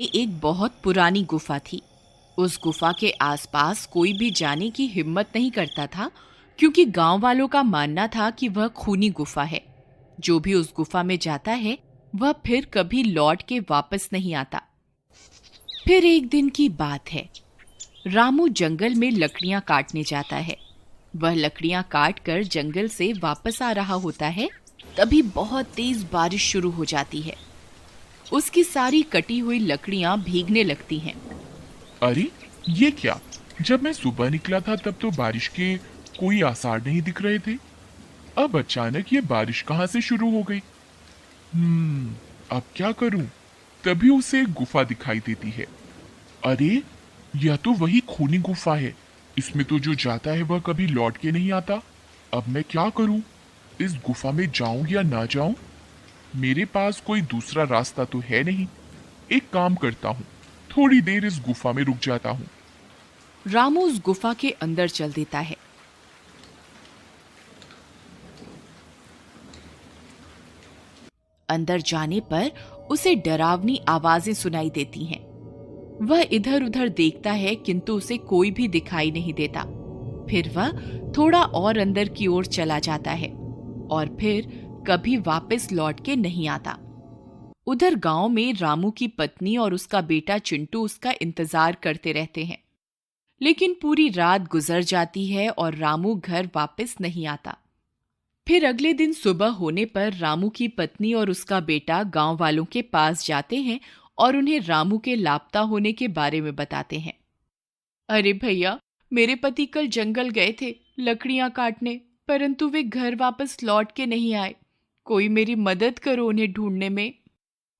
में एक बहुत पुरानी गुफा थी। उस गुफा के आसपास कोई भी जाने की हिम्मत नहीं करता था, क्योंकि गांव वालों का मानना था कि वह खूनी गुफा है। जो भी उस गुफा में जाता है वह फिर कभी लौट के वापस नहीं आता। फिर एक दिन की बात है। रामू जंगल में लकड़ियां काटने जाता है। वह लकड़ियां काट कर जंगल से वापस आ रहा होता है। तभी बहुत तेज बारिश शुरू हो जाती है। उसकी सारी कटी हुई लकड़ियां भीगने लगती हैं। अरे, ये क्या? जब मैं सुबह निकला था तब तो बारिश के कोई आसार नहीं दिख रहे थे। अब अचानक ये बारिश कहाँ से शुरू हो गई? अब क्या करूं? तभी उसे एक गुफा दिखाई देती है। अरे, यह तो वही खूनी गुफा है। इसमें तो जो जाता है वह कभी लौट के नहीं आता। अब मैं क्या करूं? इस गुफा में जाऊं या ना जाऊं? मेरे पास कोई दूसरा रास्ता तो है नहीं। एक काम करता हूँ, थोड़ी देर इस गुफा में रुक जाता हूँ। रामू उस गुफा के अंदर चल देता है। अंदर जाने पर उसे डरावनी आवाजें सुनाई देती हैं। वह इधर उधर देखता है, किंतु उसे कोई भी दिखाई नहीं देता। फिर वह थोड़ा और अंदर की ओर चला जाता है और फिर कभी वापस लौट के नहीं आता। उधर गांव में रामू की पत्नी और उसका बेटा चिंटू उसका इंतजार करते रहते हैं। लेकिन पूरी रात गुजर जाती है और रामू घर वापस नहीं आता। फिर अगले दिन सुबह होने पर रामू की पत्नी और उसका बेटा गांव वालों के पास जाते हैं और उन्हें रामू के लापता होने के बारे में बताते हैं। अरे भैया, मेरे पति कल जंगल गए थे लकड़ियां काटने, परंतु वे घर वापस लौट के नहीं आए। कोई मेरी मदद करो उन्हें ढूंढने में।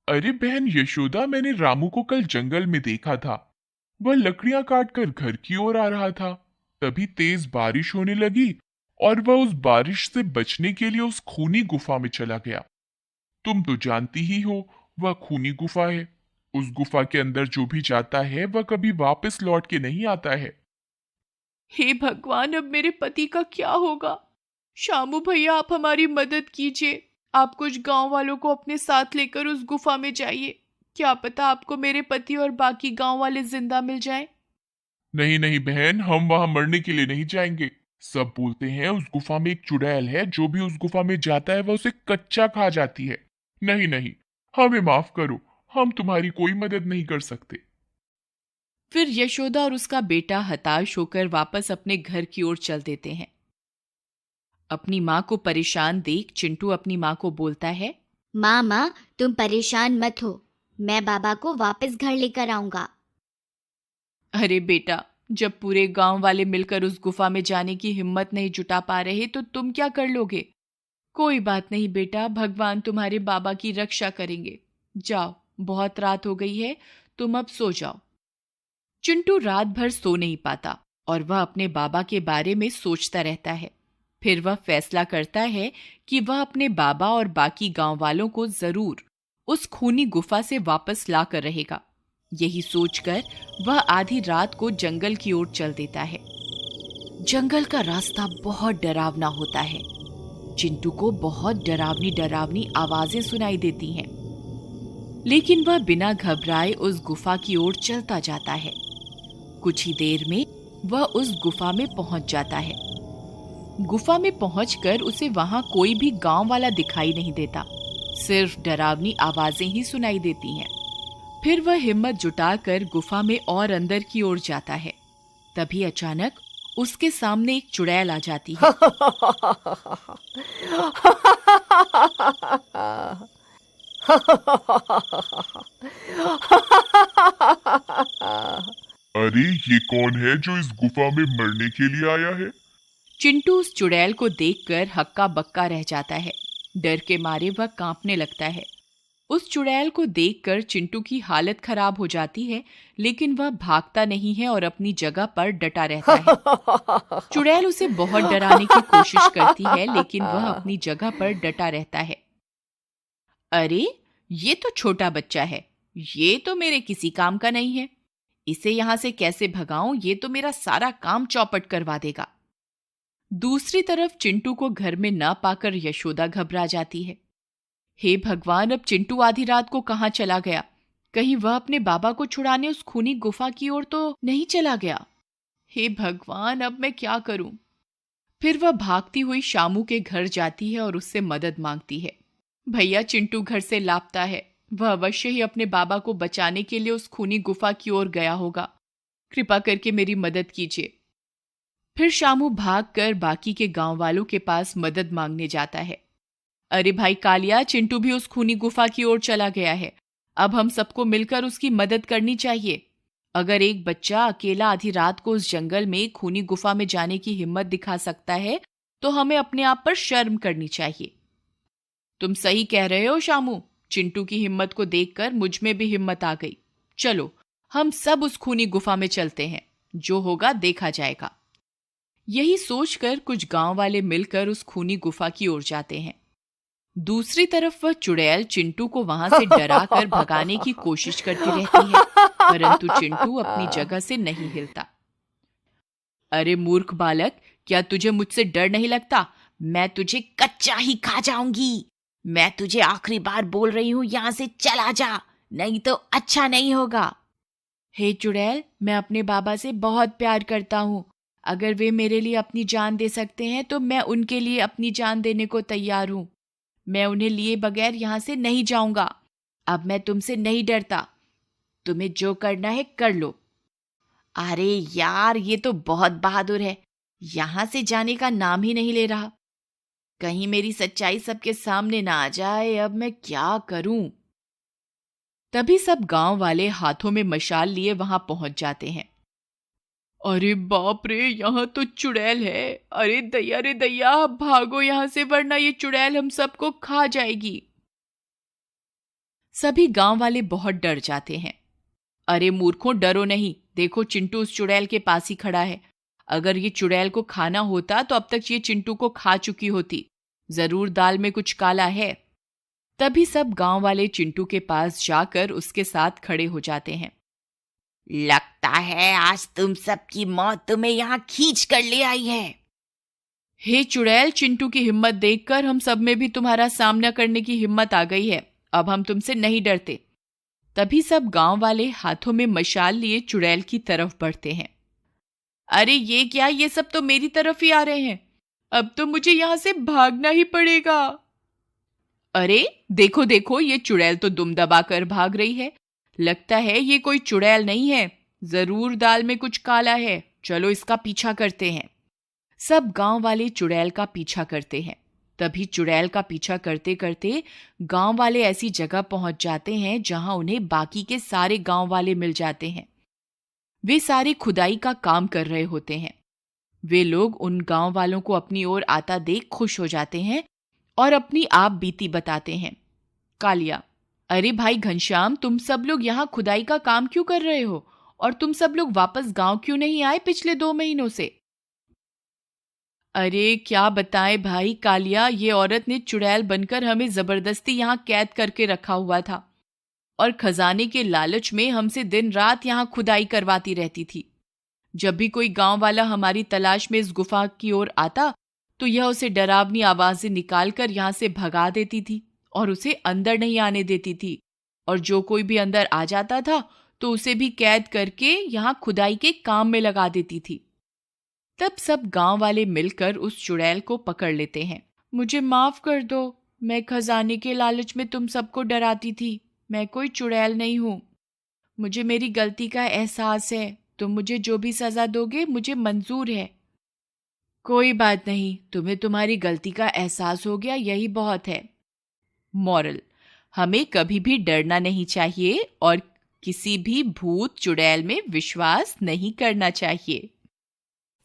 अरे बहन यशोदा, मैंने रामू को कल जंगल में देखा था। वह लकड़ियां काटकर घर की ओर आ रहा था। तभी तेज बारिश होने लगी और वह उस बारिश से बचने के लिए उस खूनी गुफा में चला गया। तुम तो जानती ही हो, वह खूनी गुफा है। उस गुफा के अंदर जो भी जाता है वह कभी वापस लौट के नहीं आता है। हे भगवान, अब मेरे पति का क्या होगा? शामू भैया, आप हमारी मदद कीजिए। आप कुछ गांव वालों को अपने साथ लेकर उस गुफा में जाइए। क्या पता आपको मेरे पति और बाकी गांव वाले जिंदा मिल जाएं। नहीं नहीं बहन, हम वहां मरने के लिए नहीं जाएंगे। सब बोलते हैं उस गुफा में एक चुड़ैल है, जो भी उस गुफा में जाता है वह उसे कच्चा खा जाती है। नहीं नहीं, हमें माफ करो, हम तुम्हारी कोई मदद नहीं कर सकते। फिर यशोदा और उसका बेटा हताश होकर वापस अपने घर की ओर चल देते हैं। अपनी माँ को परेशान देख चिंटू अपनी माँ को बोलता है। माँ माँ, तुम परेशान मत हो, मैं बाबा को वापस घर लेकर आऊंगा। अरे बेटा, जब पूरे गांव वाले मिलकर उस गुफा में जाने की हिम्मत नहीं जुटा पा रहे तो तुम क्या कर लोगे? कोई बात नहीं बेटा, भगवान तुम्हारे बाबा की रक्षा करेंगे। जाओ, बहुत रात हो गई है, तुम अब सो जाओ। चिंटू रात भर सो नहीं पाता और वह अपने बाबा के बारे में सोचता रहता है। फिर वह फैसला करता है कि वह अपने बाबा और बाकी गांव वालों को जरूर उस खूनी गुफा से वापस ला कर रहेगा। यही सोचकर वह आधी रात को जंगल की ओर चल देता है। जंगल का रास्ता बहुत डरावना होता है। चिंटू को बहुत डरावनी डरावनी आवाजें सुनाई देती हैं, लेकिन वह बिना घबराए उस गुफा की ओर चलता जाता है। कुछ ही देर में वह उस गुफा में पहुंच जाता है। गुफा में पहुंचकर उसे वहां कोई भी गांव वाला दिखाई नहीं देता, सिर्फ डरावनी आवाजें ही सुनाई देती हैं। फिर वह हिम्मत जुटाकर गुफा में और अंदर की ओर जाता है। तभी अचानक उसके सामने एक चुड़ैल आ जाती है। अरे, ये कौन है जो इस गुफा में मरने के लिए आया है? चिंटू उस चुड़ैल को देखकर हक्का बक्का रह जाता है। डर के मारे वह कांपने लगता है। उस चुड़ैल को देखकर चिंटू की हालत खराब हो जाती है, लेकिन वह भागता नहीं है और अपनी जगह पर डटा रहता है। चुड़ैल उसे बहुत डराने की कोशिश करती है, लेकिन वह अपनी जगह पर डटा रहता है। अरे, ये तो छोटा बच्चा है, ये तो मेरे किसी काम का नहीं है। इसे यहां से कैसे भगाऊं? ये तो मेरा सारा काम चौपट करवा देगा। दूसरी तरफ चिंटू को घर में न पाकर यशोदा घबरा जाती है। हे भगवान, अब चिंटू आधी रात को कहां चला गया? कहीं वह अपने बाबा को छुड़ाने उस खूनी गुफा की ओर तो नहीं चला गया। हे भगवान, अब मैं क्या करूं? फिर वह भागती हुई शामू के घर जाती है और उससे मदद मांगती है। भैया, चिंटू घर से लापता है। वह अवश्य ही अपने बाबा को बचाने के लिए उस खूनी गुफा की ओर गया होगा। कृपा करके मेरी मदद कीजिए। फिर शामू भागकर बाकी के गांव वालों के पास मदद मांगने जाता है। अरे भाई कालिया, चिंटू भी उस खूनी गुफा की ओर चला गया है। अब हम सबको मिलकर उसकी मदद करनी चाहिए। अगर एक बच्चा अकेला आधी रात को उस जंगल में खूनी गुफा में जाने की हिम्मत दिखा सकता है तो हमें अपने आप पर शर्म करनी चाहिए। तुम सही कह रहे हो शामू। चिंटू की हिम्मत को देखकर मुझ में भी हिम्मत आ गई। चलो हम सब उस खूनी गुफा में चलते हैं, जो होगा देखा जाएगा। यही सोचकर कुछ गांव वाले मिलकर उस खूनी गुफा की ओर जाते हैं। दूसरी तरफ वह चुड़ैल चिंटू को वहां से डराकर भगाने की कोशिश करती रहती है, परंतु चिंटू अपनी जगह से नहीं हिलता। अरे मूर्ख बालक, क्या तुझे मुझसे डर नहीं लगता? मैं तुझे कच्चा ही खा जाऊंगी। मैं तुझे आखिरी बार बोल रही हूं, यहां से चला जा, नहीं तो अच्छा नहीं होगा। हे चुड़ैल, मैं अपने बाबा से बहुत प्यार करता हूं। अगर वे मेरे लिए अपनी जान दे सकते हैं तो मैं उनके लिए अपनी जान देने को तैयार हूं। मैं उन्हें लिए बगैर यहां से नहीं जाऊंगा। अब मैं तुमसे नहीं डरता। तुम्हें जो करना है कर लो। अरे यार, ये तो बहुत बहादुर है। यहां से जाने का नाम ही नहीं ले रहा। कहीं मेरी सच्चाई सबके सामने ना आ जाए। अब मैं क्या करूं? तभी सब गांव वाले हाथों में मशाल लिए वहां पहुंच जाते हैं। अरे बाप रे, यहाँ तो चुड़ैल है। अरे दैया रे दैया, भागो यहाँ से, वरना ये चुड़ैल हम सबको खा जाएगी। सभी गांव वाले बहुत डर जाते हैं। अरे मूर्खों, डरो नहीं। देखो, चिंटू उस चुड़ैल के पास ही खड़ा है। अगर ये चुड़ैल को खाना होता तो अब तक ये चिंटू को खा चुकी होती। जरूर दाल में कुछ काला है। तभी सब गांव वाले चिंटू के पास जाकर उसके साथ खड़े हो जाते हैं। लगता है आज तुम सबकी मौत तुम्हें यहाँ खींच कर ले आई है। हे चुड़ैल, चिंटू की हिम्मत देखकर हम सब में भी तुम्हारा सामना करने की हिम्मत आ गई है। अब हम तुमसे नहीं डरते। तभी सब गांव वाले हाथों में मशाल लिए चुड़ैल की तरफ बढ़ते हैं। अरे ये क्या, ये सब तो मेरी तरफ ही आ रहे हैं। अब तो मुझे यहां से भागना ही पड़ेगा। अरे देखो देखो, ये चुड़ैल तो दुम दबाकर भाग रही है। लगता है ये कोई चुड़ैल नहीं है, जरूर दाल में कुछ काला है। चलो इसका पीछा करते हैं। सब गांव वाले चुड़ैल का पीछा करते हैं। तभी चुड़ैल का पीछा करते करते गांव वाले ऐसी जगह पहुंच जाते हैं जहां उन्हें बाकी के सारे गांव वाले मिल जाते हैं। वे सारे खुदाई का काम कर रहे होते हैं। वे लोग उन गांव वालों को अपनी ओर आता देख खुश हो जाते हैं और अपनी आप बीती बताते हैं। कालिया, अरे भाई घनश्याम, तुम सब लोग यहाँ खुदाई का काम क्यों कर रहे हो? और तुम सब लोग वापस गांव क्यों नहीं आए पिछले 2 महीनों से? अरे क्या बताएं भाई कालिया, ये औरत ने चुड़ैल बनकर हमें जबरदस्ती यहाँ कैद करके रखा हुआ था और खजाने के लालच में हमसे दिन रात यहाँ खुदाई करवाती रहती थी। जब भी कोई गांव वाला हमारी तलाश में इस गुफा की ओर आता तो यह उसे डरावनी आवाजें निकालकर यहाँ से भगा देती थी और उसे अंदर नहीं आने देती थी। और जो कोई भी अंदर आ जाता था तो उसे भी कैद करके यहाँ खुदाई के काम में लगा देती थी। तब सब गांव वाले मिलकर उस चुड़ैल को पकड़ लेते हैं। मुझे माफ कर दो, मैं खजाने के लालच में तुम सबको डराती थी। मैं कोई चुड़ैल नहीं हूं। मुझे मेरी गलती का एहसास है। तुम मुझे जो भी सजा दोगे मुझे मंजूर है। कोई बात नहीं, तुम्हें तुम्हारी गलती का एहसास हो गया, यही बहुत है। मॉरल, हमें कभी भी डरना नहीं चाहिए और किसी भी भूत चुड़ैल में विश्वास नहीं करना चाहिए।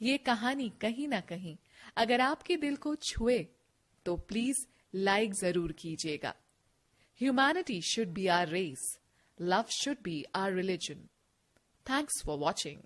ये कहानी कहीं ना कहीं अगर आपके दिल को छुए तो प्लीज लाइक जरूर कीजिएगा। Humanity should be our race, love should be our religion. Thanks for watching.